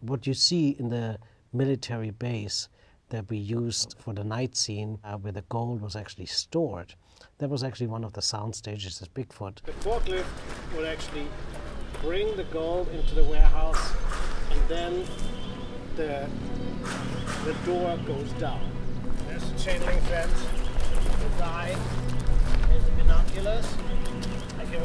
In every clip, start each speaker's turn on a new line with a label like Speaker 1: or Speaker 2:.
Speaker 1: What you see in the military base that we used for the night scene, where the gold was actually stored, that was actually one of the sound stages as Bigfoot. The forklift would actually bring the gold into the warehouse, and then the door goes down. There's the chain link fence, the guy, there's the binoculars. You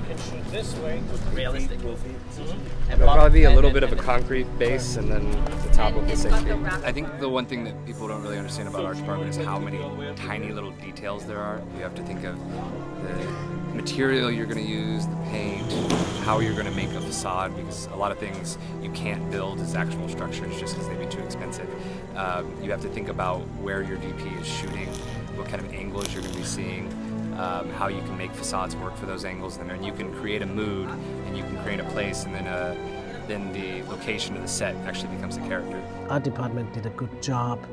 Speaker 1: can shoot this way.
Speaker 2: Realistic.
Speaker 3: There'll probably be a little bit of a concrete base and then the top of the 6 feet.
Speaker 4: I think the one thing that people don't really understand about our department is how many tiny little details there are. You have to think of the material you're going to use, the paint, how you're going to make a facade, because a lot of things you can't build as actual structures just because they'd be too expensive. You have to think about where your DP is shooting, what kind of angles you're going to be seeing, how you can make facades work for those angles, and then you can create a mood and you can create a place, and then the location of the set actually becomes a character. Our department did a good job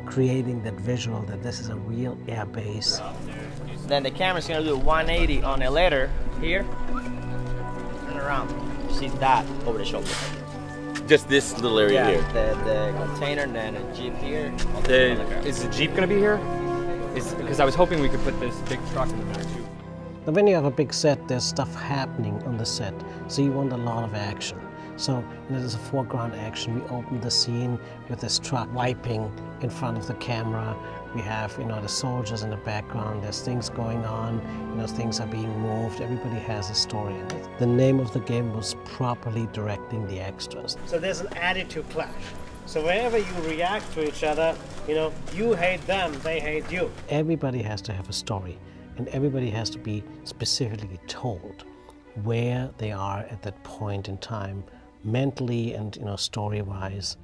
Speaker 4: creating that visual that this is a real air base.
Speaker 2: Then the camera's going to do 180 on a letter here and around. You see that over the shoulder.
Speaker 5: Just this little area here?
Speaker 2: The container and then a Jeep here.
Speaker 3: Is the Jeep going to be here? Because I was hoping we could put this big truck in the back too.
Speaker 1: Now, when you have a big set, there's stuff happening on the set, so you want a lot of action. So there's a foreground action. We open the scene with this truck wiping in front of the camera. We have, the soldiers in the background. There's things going on. Things are being moved. Everybody has a story in it. The name of the game was properly directing the extras. So there's an attitude clash. So wherever you react to each other, you hate them, they hate you. Everybody has to have a story, and everybody has to be specifically told where they are at that point in time, mentally and story-wise.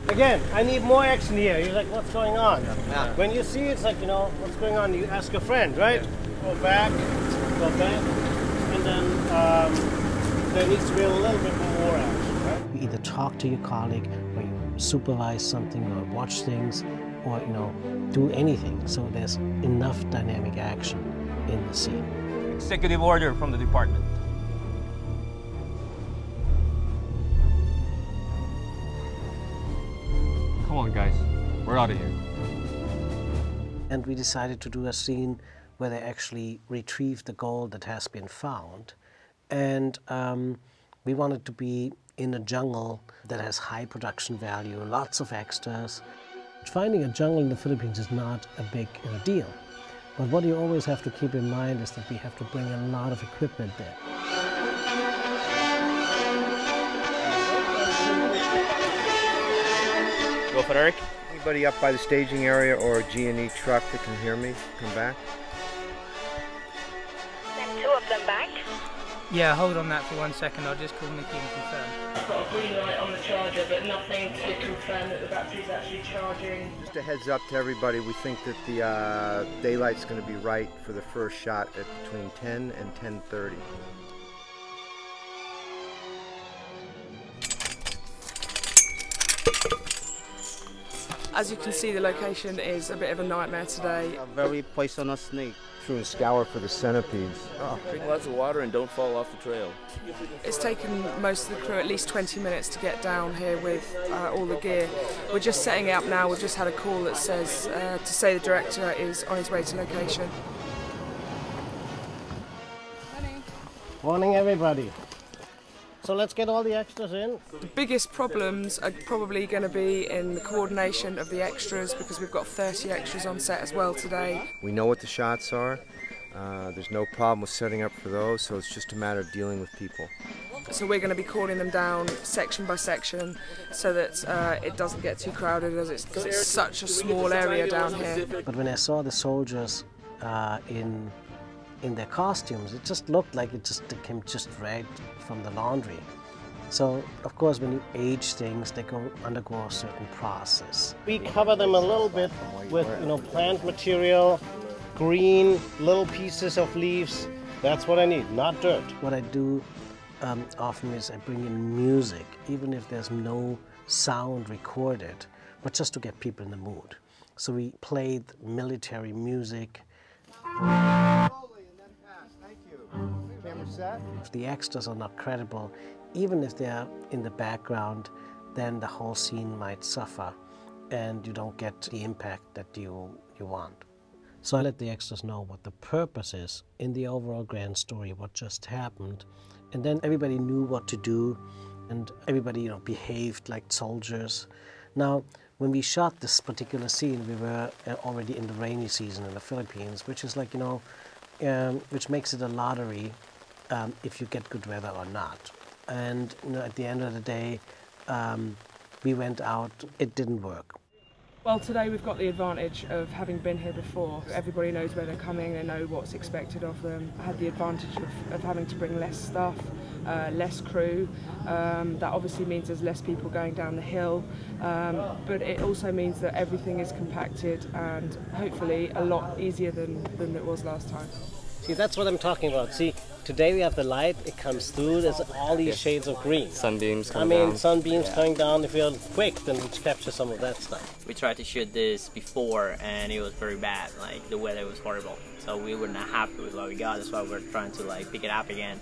Speaker 1: Again, I need more action here. You're like, what's going on? Yeah. When you see it's like, what's going on? You ask a friend, right? Go back, and then there needs to be a little bit more action, right? You either talk to your colleague, or you supervise something, or watch things, or do anything. So there's enough dynamic action in the scene.
Speaker 6: Executive order from the department.
Speaker 3: Come on, guys. We're out of here.
Speaker 1: And we decided to do a scene where they actually retrieve the gold that has been found. And we wanted to be in a jungle that has high production value, lots of extras. Finding a jungle in the Philippines is not a big deal. But what you always have to keep in mind is that we have to bring a lot of equipment there.
Speaker 2: Go for Eric.
Speaker 7: Anybody up by the staging area or a G&E truck that can hear me, come back.
Speaker 8: Send 2 of them back.
Speaker 9: Yeah, hold on that for 1 second. I'll just call Nikki and confirm.
Speaker 8: I've got a green light on the charger, but nothing to confirm that the battery's actually charging.
Speaker 7: Just a heads up to everybody, we think that the daylight's going to be right for the first shot at between 10 and 10:30.
Speaker 10: As you can see, the location is a bit of a nightmare today.
Speaker 11: A very poisonous snake.
Speaker 7: True and scour for the centipedes.
Speaker 5: Oh, drink lots of water and don't fall off the trail.
Speaker 10: It's taken most of the crew at least 20 minutes to get down here with all the gear. We're just setting it up now. We've just had a call that says to say the director is on his way to location.
Speaker 1: Morning. Morning, everybody. So let's get all the extras in.
Speaker 10: The biggest problems are probably going to be in the coordination of the extras, because we've got 30 extras on set as well today.
Speaker 7: We know what the shots are. There's no problem with setting up for those, so it's just a matter of dealing with people.
Speaker 10: So we're going to be calling them down section by section so that it doesn't get too crowded, because it's such a small area down here.
Speaker 1: But when I saw the soldiers in their costumes, it just looked like it came just right from the laundry. So, of course, when you age things, they undergo a certain process. We cover them a little bit with, plant material, green, little pieces of leaves. That's what I need, not dirt. What I do often is I bring in music, even if there's no sound recorded, but just to get people in the mood. So we played military music.
Speaker 7: Camera set.
Speaker 1: If the extras are not credible, even if they're in the background, then the whole scene might suffer and you don't get the impact that you want. So I let the extras know what the purpose is in the overall grand story, what just happened, and then everybody knew what to do, and everybody, behaved like soldiers. Now, when we shot this particular scene, we were already in the rainy season in the Philippines, which is like, which makes it a lottery if you get good weather or not. And at the end of the day, we went out, it didn't work.
Speaker 10: Well, today we've got the advantage of having been here before. Everybody knows where they're coming, they know what's expected of them. I had the advantage of having to bring less stuff, less crew. That obviously means there's less people going down the hill, but it also means that everything is compacted and hopefully a lot easier than it was last time.
Speaker 1: See, that's what I'm talking about. See, today we have the light, it comes through, there's all these shades of green.
Speaker 4: Sunbeams coming down.
Speaker 1: Sunbeams coming down. If you're quick, then we capture some of that stuff.
Speaker 2: We tried to shoot this before and it was very bad, like the weather was horrible. So we were not happy with what we got, that's why we're trying to pick it up again.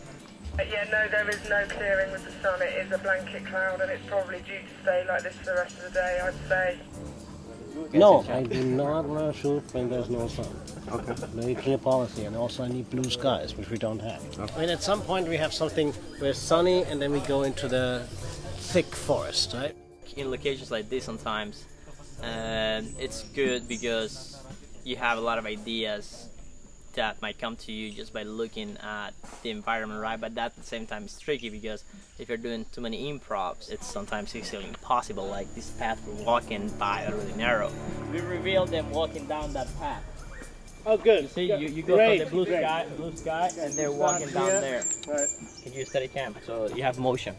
Speaker 8: Yeah, no, there is no clearing with the sun. It is a blanket cloud and it's probably due to stay like this for the rest of the day, I'd say.
Speaker 1: No, I do not want to shoot when there's no sun. Okay. Very clear policy, and also I need blue skies, which we don't have. Okay. I mean, at some point we have something where it's sunny, and then we go into the thick forest, right?
Speaker 2: In locations like this sometimes, it's good because you have a lot of ideas that might come to you just by looking at the environment, right? But that at the same time is tricky because if you're doing too many improvs, it's sometimes easily impossible. Like this path we're walking by are really narrow. We revealed them walking down that path.
Speaker 1: Oh, good.
Speaker 2: See, you go from the blue sky, and they're walking down there. Right. Can you steady cam? So you have motion.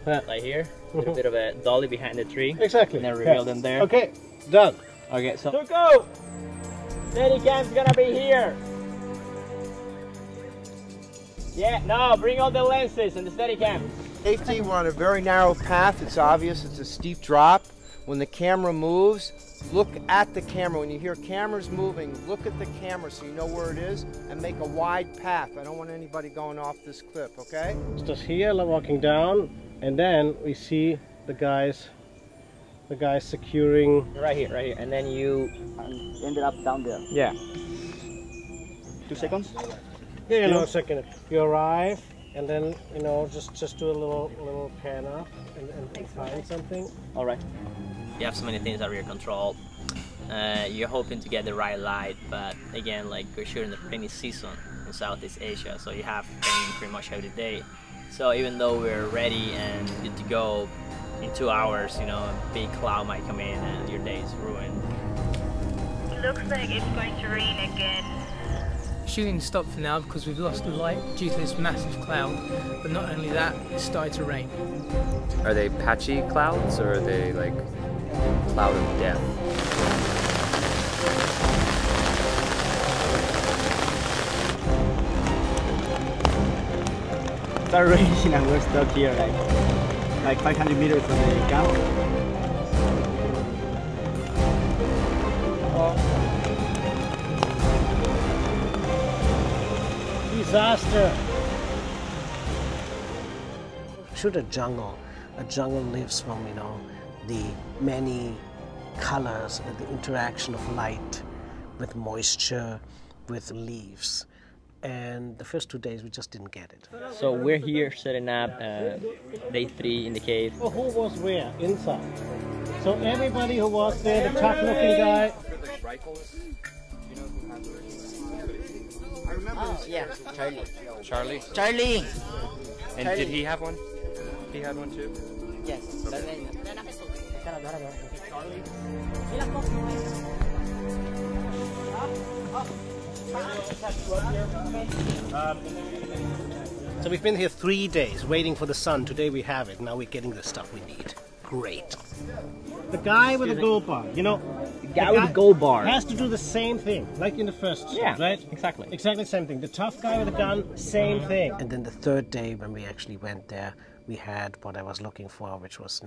Speaker 2: Like here, a little bit of a dolly behind the tree.
Speaker 1: Exactly.
Speaker 2: And then reveal them there.
Speaker 1: Okay, done.
Speaker 2: Okay, so go! Steady cam's gonna be here. Yeah, no, bring all the lenses and the Steadicam.
Speaker 7: Safety, we're on a very narrow path. It's obvious it's a steep drop. When the camera moves, look at the camera. When you hear cameras moving, look at the camera so you know where it is and make a wide path. I don't want anybody going off this cliff, okay?
Speaker 1: It's just here, walking down, and then we see the guys securing.
Speaker 2: Right here, and then you ended up down there.
Speaker 1: Yeah.
Speaker 2: 2 seconds?
Speaker 1: Yeah, a second. You arrive, and then just do a little pan up and find something.
Speaker 2: All right. You have so many things out of your control. You're hoping to get the right light, but again, like we're shooting the rainy season in Southeast Asia, so you have rain pretty much every day. So even though we're ready and good to go, in 2 hours, a big cloud might come in and your day is ruined.
Speaker 8: It looks like it's going to rain again.
Speaker 9: Shooting stopped for now because we've lost the light due to this massive cloud, but not only that, it started to rain.
Speaker 4: Are they patchy clouds or are they like cloud of death?
Speaker 11: It started raining and we're stuck here like 500 meters from the camp.
Speaker 1: Disaster! Shoot a jungle. A jungle lives from, the many colors and the interaction of light with moisture, with leaves. And the first 2 days we just didn't get it.
Speaker 2: So we're here setting up day 3 in the cave.
Speaker 1: Well, who was where? Inside. So everybody who was there, the tough-looking guy.
Speaker 11: I remember
Speaker 2: yeah, Charlie.
Speaker 4: Charlie?
Speaker 2: Charlie!
Speaker 4: And
Speaker 2: Charlie.
Speaker 4: did he have one? He had one too?
Speaker 2: Yes.
Speaker 1: So we've been here 3 days waiting for the sun. Today we have it. Now we're getting the stuff we need. Great. The guy with the gold bar,
Speaker 2: the guy with the gold bar
Speaker 1: has to do the same thing, like in the first shot, right?
Speaker 2: Exactly.
Speaker 1: Exactly the same thing. The tough guy with the gun, same thing. And then the third day when we actually went there, we had what I was looking for, which was,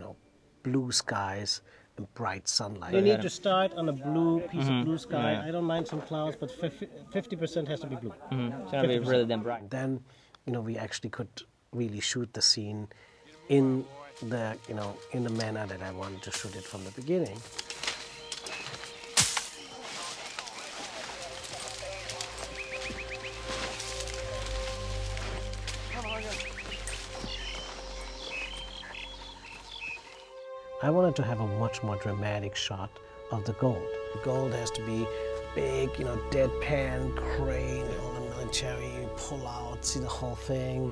Speaker 1: blue skies and bright sunlight. You need to start on a blue piece of blue sky. I don't mind some clouds, but 50% has to be blue.
Speaker 2: It's gonna be really damn bright.
Speaker 1: Then, we actually could really shoot the scene in the, in the manner that I wanted to shoot it from the beginning. I wanted to have a much more dramatic shot of the gold. The gold has to be big, deadpan, crane, all the military, pull out, see the whole thing.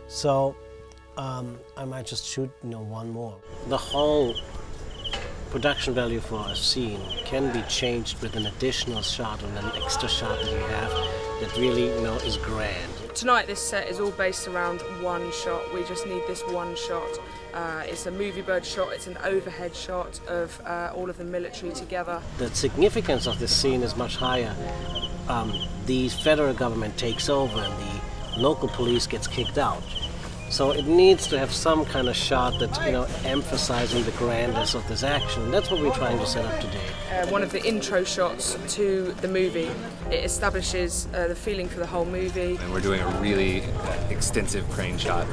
Speaker 1: So I might just shoot, one more. The whole production value for a scene can be changed with an additional shot or an extra shot that you have that really, is grand.
Speaker 10: Tonight this set is all based around one shot. We just need this one shot. It's a movie bird shot, it's an overhead shot of all of the military together.
Speaker 1: The significance of this scene is much higher. The federal government takes over and the local police gets kicked out. So it needs to have some kind of shot that's, emphasizing the grandness of this action. That's what we're trying to set up today.
Speaker 10: One of the intro shots to the movie, it establishes the feeling for the whole movie.
Speaker 4: And we're doing a really extensive crane shot.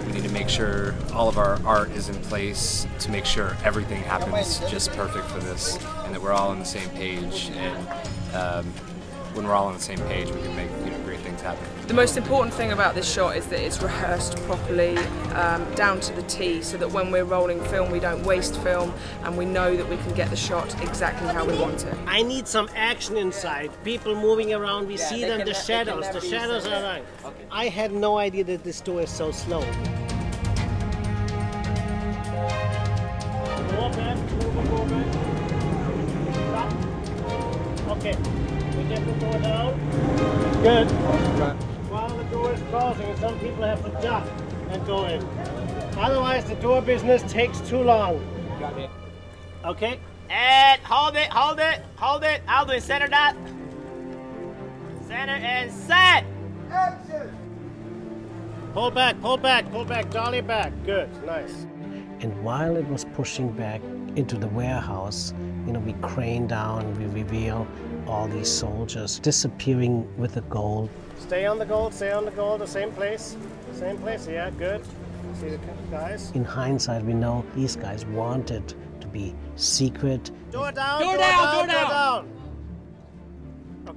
Speaker 4: We need to make sure all of our art is in place to make sure everything happens just perfect for this and that we're all on the same page. And when we're all on the same page, we can make great things happen.
Speaker 10: The most important thing about this shot is that it's rehearsed properly, down to the T, so that when we're rolling film, we don't waste film, and we know that we can get the shot exactly how we want it.
Speaker 1: I need some action inside. People moving around, we see them, the shadows are around. Okay. I had no idea that this door is so slow. Okay. We get the door down. Good. While the door is closing, some people have to duck and go in. Otherwise, the door business takes too long.
Speaker 6: Got it.
Speaker 1: Okay?
Speaker 2: And hold it. Alduin, center that. Center and set.
Speaker 1: Action! Pull back, dolly back. Good, nice. And while it was pushing back into the warehouse, we crane down, we reveal all these soldiers disappearing with the gold. Stay on the gold, the same place, yeah, good. See the guys? In hindsight, we know these guys wanted to be secret. Door down!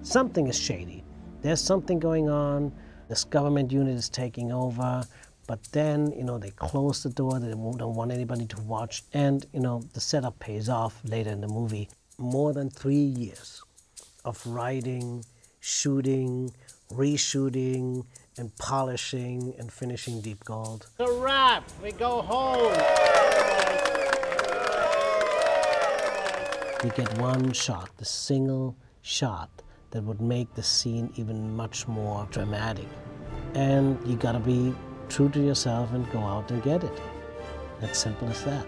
Speaker 1: Something is shady. There's something going on. This government unit is taking over. But then, they close the door, they don't want anybody to watch. And, the setup pays off later in the movie. More than 3 years of writing, shooting, reshooting, and polishing and finishing Deep Gold. It's a wrap! We go home! We get one shot, the single shot that would make the scene even much more dramatic. And you gotta be true to yourself and go out and get it. As simple as that.